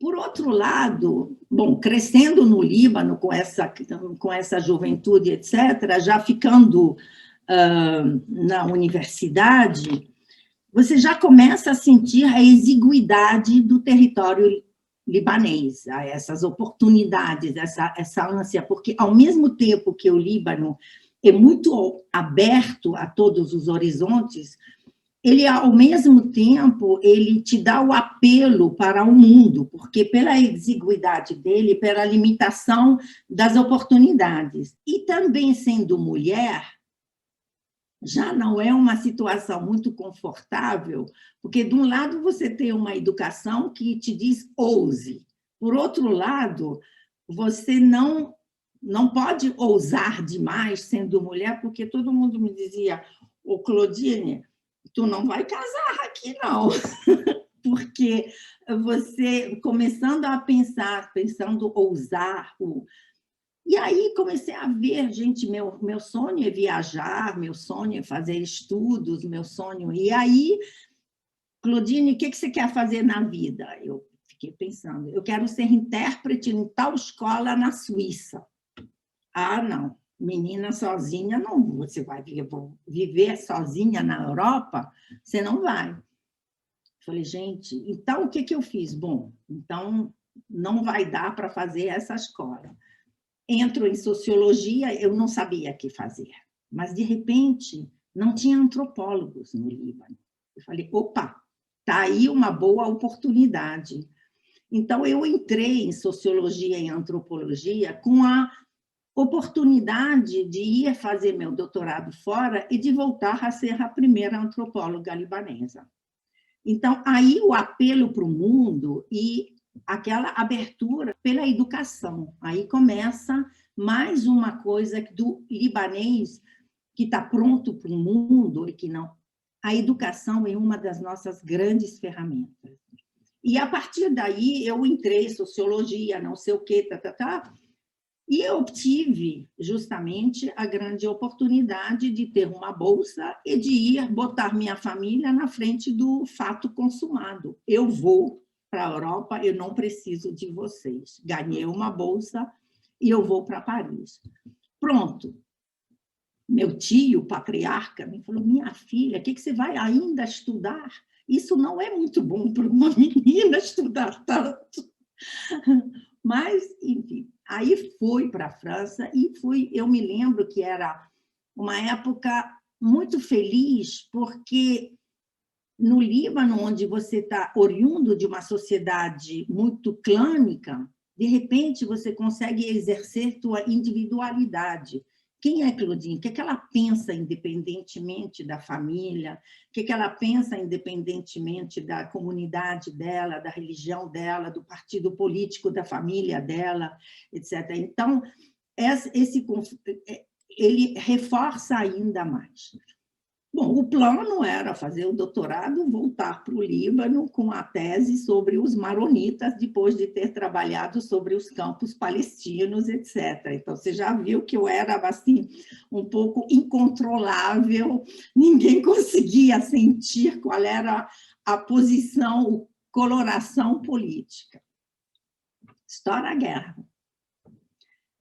Por outro lado, bom, crescendo no Líbano com essa juventude, etc., já ficando na universidade, você já começa a sentir a exiguidade do território libanês, essas oportunidades, essa ânsia, porque, ao mesmo tempo que o Líbano é muito aberto a todos os horizontes, ele, ao mesmo tempo, ele te dá o apelo para o mundo, porque pela exiguidade dele, pela limitação das oportunidades. E também, sendo mulher, já não é uma situação muito confortável, porque, de um lado, você tem uma educação que te diz ouse. Por outro lado, você não pode ousar demais sendo mulher, porque todo mundo me dizia, ô Claudine, tu não vai casar aqui, não, porque você, começando a pensar, pensando ousar, e aí comecei a ver, gente, meu sonho é viajar, meu sonho é fazer estudos, meu sonho... E aí, Claudine, o que você quer fazer na vida? Eu fiquei pensando, eu quero ser intérprete em tal escola na Suíça. Ah, não, menina sozinha, não, você vai viver sozinha na Europa? Você não vai. Falei, gente, então o que eu fiz? Bom, então não vai dar para fazer essa escola. Entro em sociologia, eu não sabia o que fazer, mas, de repente, não tinha antropólogos no Líbano. Eu falei, opa, está aí uma boa oportunidade. Então, eu entrei em sociologia e antropologia com a oportunidade de ir fazer meu doutorado fora e de voltar a ser a primeira antropóloga libanesa. Então, aí o apelo para o mundo e aquela abertura pela educação. Aí começa mais uma coisa do libanês que está pronto para o mundo e que não. A educação é uma das nossas grandes ferramentas. E, a partir daí, eu entrei em sociologia, não sei o quê, e eu obtive, justamente, a grande oportunidade de ter uma bolsa e de ir botar minha família na frente do fato consumado. Eu vou para a Europa, eu não preciso de vocês. Ganhei uma bolsa e eu vou para Paris. Pronto. Meu tio, patriarca, me falou, minha filha, o que você vai ainda estudar? Isso não é muito bom para uma menina estudar tanto. Mas, enfim, aí fui para a França e eu me lembro que era uma época muito feliz, porque no Líbano, onde você está oriundo de uma sociedade muito clânica, de repente você consegue exercer sua individualidade. Quem é Claudine? O que ela pensa independentemente da família? O que ela pensa independentemente da comunidade dela, da religião dela, do partido político da família dela, etc. Então, ele reforça ainda mais. Bom, o plano era fazer o doutorado, voltar para o Líbano com a tese sobre os maronitas, depois de ter trabalhado sobre os campos palestinos, etc. Então, você já viu que eu era assim, um pouco incontrolável, ninguém conseguia sentir qual era a posição, a coloração política. Estoura a guerra.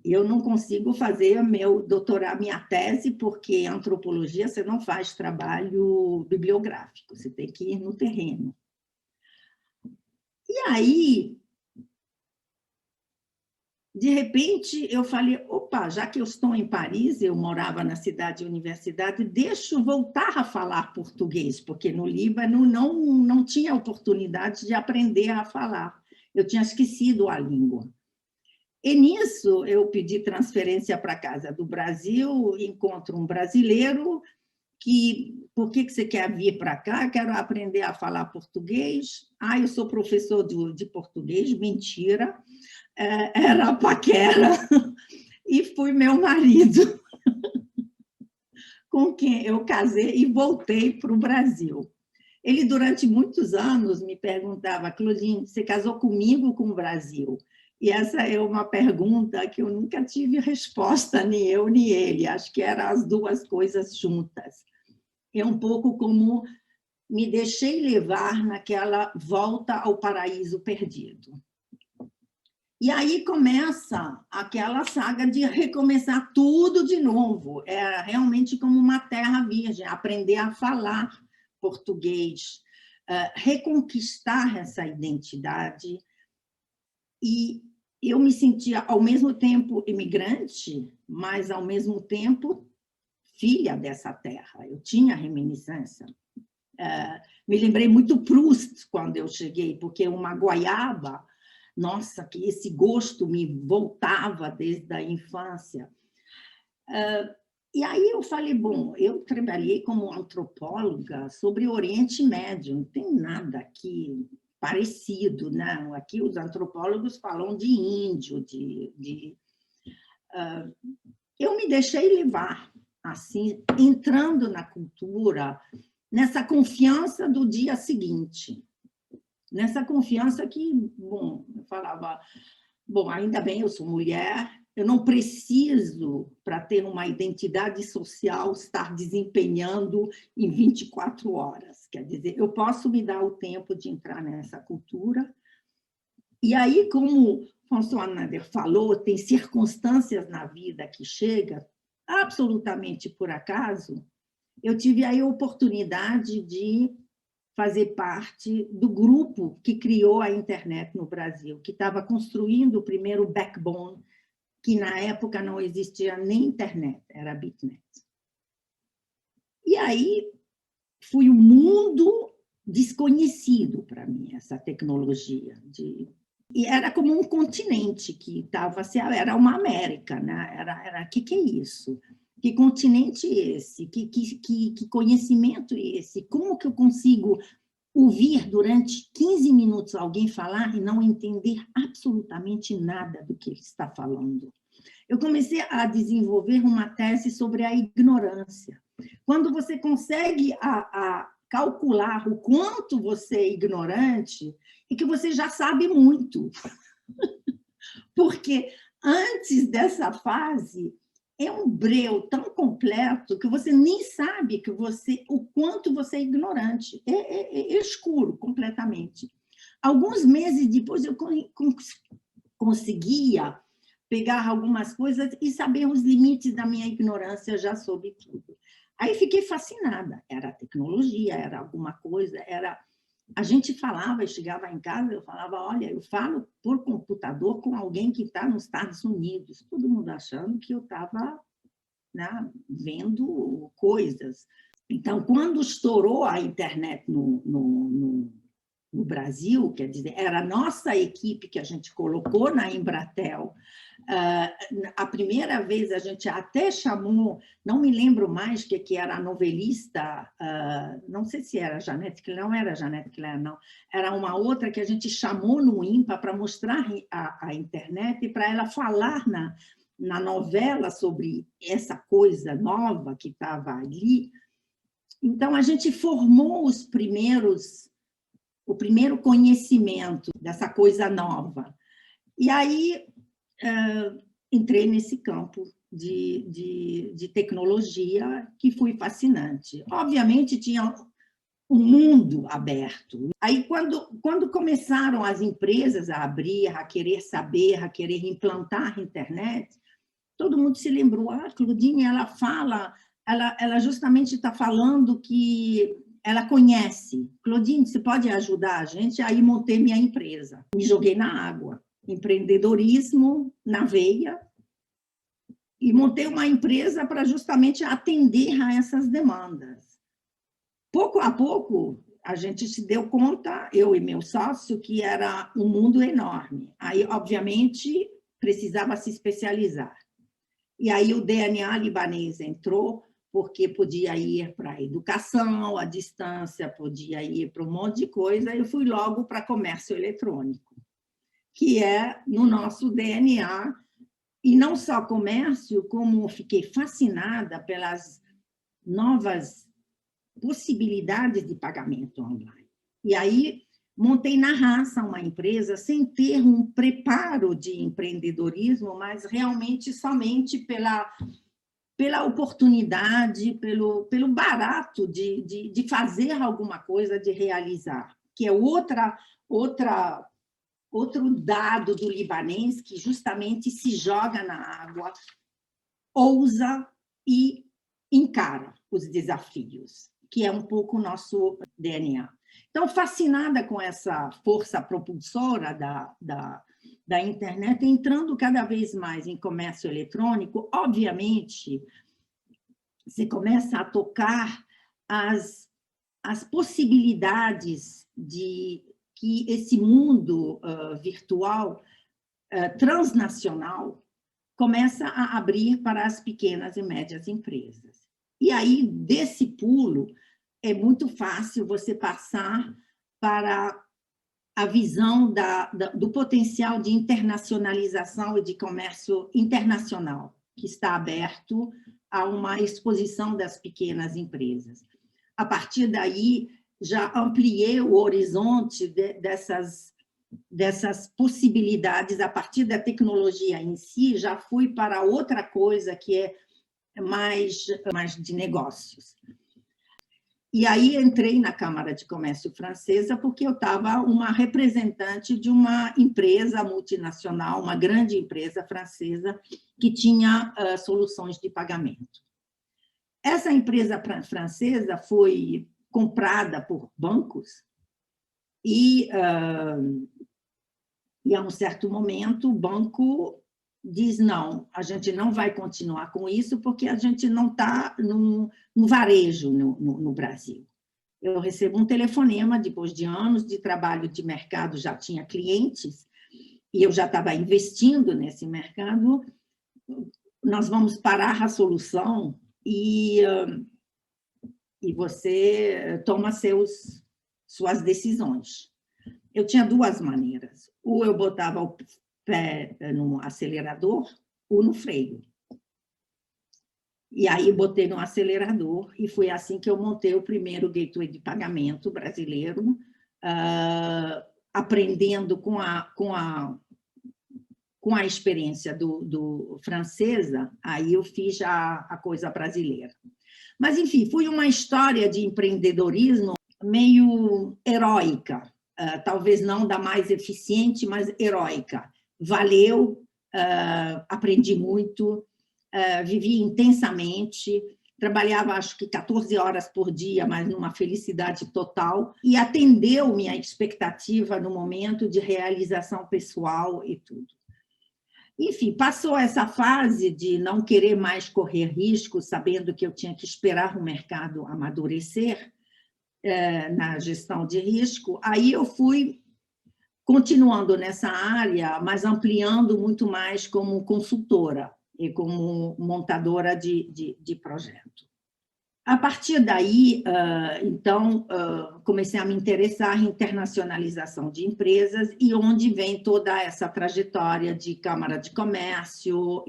Eu não consigo fazer meu doutorado, minha tese, porque em antropologia você não faz trabalho bibliográfico, você tem que ir no terreno. E aí, de repente, eu falei, opa, já que eu estou em Paris, eu morava na cidade universidade, deixa eu voltar a falar português, porque no Líbano não tinha oportunidade de aprender a falar. Eu tinha esquecido a língua. E, nisso, eu pedi transferência para casa do Brasil, encontro um brasileiro que, por que você quer vir para cá? Quero aprender a falar português. Ah, eu sou professor de português. Mentira, era a paquera, e fui meu marido, com quem eu casei e voltei para o Brasil. Ele, durante muitos anos, me perguntava, Claudine, você casou comigo ou com o Brasil? E essa é uma pergunta que eu nunca tive resposta, nem eu, nem ele. Acho que eram as duas coisas juntas. É um pouco como me deixei levar naquela volta ao paraíso perdido. E aí começa aquela saga de recomeçar tudo de novo. É realmente como uma terra virgem, aprender a falar português, reconquistar essa identidade. E eu me sentia, ao mesmo tempo, imigrante, mas, ao mesmo tempo, filha dessa terra. Eu tinha reminiscência. Me lembrei muito Proust quando eu cheguei, porque uma goiaba, nossa, que esse gosto me voltava desde a infância. E aí eu falei, bom, eu trabalhei como antropóloga sobre o Oriente Médio, não tem nada aqui parecido, não. Aqui os antropólogos falam de índio, eu me deixei levar, assim, entrando na cultura, nessa confiança do dia seguinte, nessa confiança que, bom, eu falava, bom, ainda bem, eu sou mulher, eu não preciso, para ter uma identidade social, estar desempenhando em 24 horas. Quer dizer, eu posso me dar o tempo de entrar nessa cultura. E aí, como François Nader falou, tem circunstâncias na vida que chegam, absolutamente por acaso, eu tive aí a oportunidade de fazer parte do grupo que criou a internet no Brasil, que estava construindo o primeiro backbone, que na época não existia nem internet, era a Bitnet. E aí foi um mundo desconhecido para mim, essa tecnologia. E era como um continente que estava, era uma América, né? Era que é isso? Que continente é esse? Que conhecimento é esse? Como que eu consigo ouvir durante 15 minutos alguém falar e não entender absolutamente nada do que ele está falando? Eu comecei a desenvolver uma tese sobre a ignorância. Quando você consegue calcular o quanto você é ignorante, é que você já sabe muito. Porque antes dessa fase, é um breu tão completo que você nem sabe que o quanto você é ignorante. É escuro completamente. Alguns meses depois, eu conseguia pegar algumas coisas e saber os limites da minha ignorância já sobre tudo. Aí fiquei fascinada. Era tecnologia, era alguma coisa, era... A gente falava, eu chegava em casa, eu falava, olha, eu falo por computador com alguém que está nos Estados Unidos. Todo mundo achando que eu estava, né, vendo coisas. Então, quando estourou a internet no Brasil, quer dizer, era a nossa equipe que a gente colocou na Embratel. A primeira vez a gente até chamou, não me lembro mais que era a novelista, não sei se era Janete Klein, não era Janete Klein, não, era uma outra que a gente chamou no IMPA para mostrar a internet e para ela falar na novela sobre essa coisa nova que estava ali. Então, a gente formou o primeiro conhecimento dessa coisa nova. E aí, entrei nesse campo de tecnologia, que foi fascinante. Obviamente, tinha um mundo aberto. Aí, quando começaram as empresas a abrir, a querer saber, a querer implantar a internet, todo mundo se lembrou, Claudine, ela fala, ela justamente está falando que ela conhece. Claudine, você pode ajudar a gente? Aí montei minha empresa. Me joguei na água. Empreendedorismo na veia. E montei uma empresa para justamente atender a essas demandas. Pouco a pouco, a gente se deu conta, eu e meu sócio, que era um mundo enorme. Aí, obviamente, precisava se especializar. E aí o DNA libanês entrou, porque podia ir para a educação, à distância, podia ir para um monte de coisa. Eu fui logo para comércio eletrônico, que é no nosso DNA, e não só comércio, como fiquei fascinada pelas novas possibilidades de pagamento online. E aí montei na raça uma empresa sem ter um preparo de empreendedorismo, mas realmente somente pela oportunidade, pelo barato de fazer alguma coisa, de realizar, que é outra outro dado do libanês que justamente se joga na água, ousa e encara os desafios, que é um pouco o nosso DNA. Então, fascinada com essa força propulsora da internet, entrando cada vez mais em comércio eletrônico, obviamente, você começa a tocar as possibilidades de que esse mundo virtual, transnacional, começa a abrir para as pequenas e médias empresas. E aí, desse pulo, é muito fácil você passar para a visão do potencial de internacionalização e de comércio internacional, que está aberto a uma exposição das pequenas empresas. A partir daí, já ampliei o horizonte dessas possibilidades, a partir da tecnologia em si, já fui para outra coisa que é mais de negócios. E aí entrei na Câmara de Comércio Francesa porque eu estava uma representante de uma empresa multinacional, uma grande empresa francesa, que tinha soluções de pagamento. Essa empresa francesa foi comprada por bancos e a um certo momento o banco diz, não, a gente não vai continuar com isso porque a gente não está no varejo no Brasil. Eu recebo um telefonema, depois de anos de trabalho de mercado, já tinha clientes, e eu já estava investindo nesse mercado, nós vamos parar a solução e você toma suas decisões. Eu tinha duas maneiras. Ou eu botava o pé no acelerador ou no freio. E aí botei no acelerador e foi assim que eu montei o primeiro gateway de pagamento brasileiro, aprendendo com a experiência do francesa, aí eu fiz a coisa brasileira. Mas, enfim, foi uma história de empreendedorismo meio heróica, talvez não da mais eficiente, mas heróica. Valeu, aprendi muito, vivi intensamente, trabalhava acho que 14 horas por dia, mas numa felicidade total, e atendeu minha expectativa no momento de realização pessoal e tudo. Enfim, passou essa fase de não querer mais correr risco, sabendo que eu tinha que esperar o mercado amadurecer na gestão de risco. Aí eu fui continuando nessa área, mas ampliando muito mais como consultora e como montadora de projeto. A partir daí, então, comecei a me interessar em internacionalização de empresas e onde vem toda essa trajetória de Câmara de Comércio,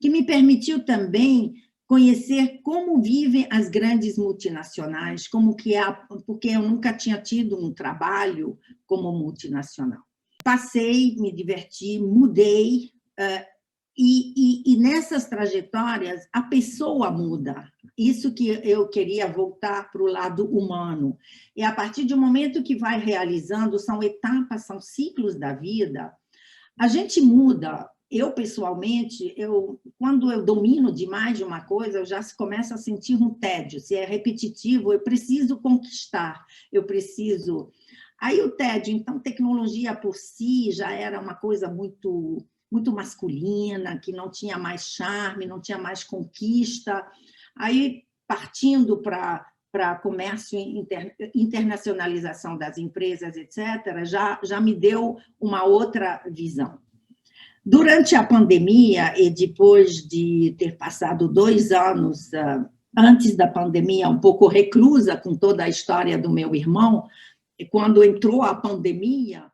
que me permitiu também conhecer como vivem as grandes multinacionais, porque eu nunca tinha tido um trabalho como multinacional. Passei, me diverti, mudei, e nessas trajetórias a pessoa muda. Isso que eu queria voltar para o lado humano. E a partir do momento que vai realizando, são etapas, são ciclos da vida, a gente muda. Eu, pessoalmente, quando eu domino demais de uma coisa, eu já começo a sentir um tédio. Se é repetitivo, eu preciso conquistar, eu preciso... Aí o tédio, então, tecnologia por si já era uma coisa muito masculina, que não tinha mais charme, não tinha mais conquista. Aí, partindo para comércio, internacionalização das empresas, etc., já me deu uma outra visão. Durante a pandemia, e depois de ter passado 2 anos antes da pandemia, um pouco reclusa com toda a história do meu irmão, e quando entrou a pandemia,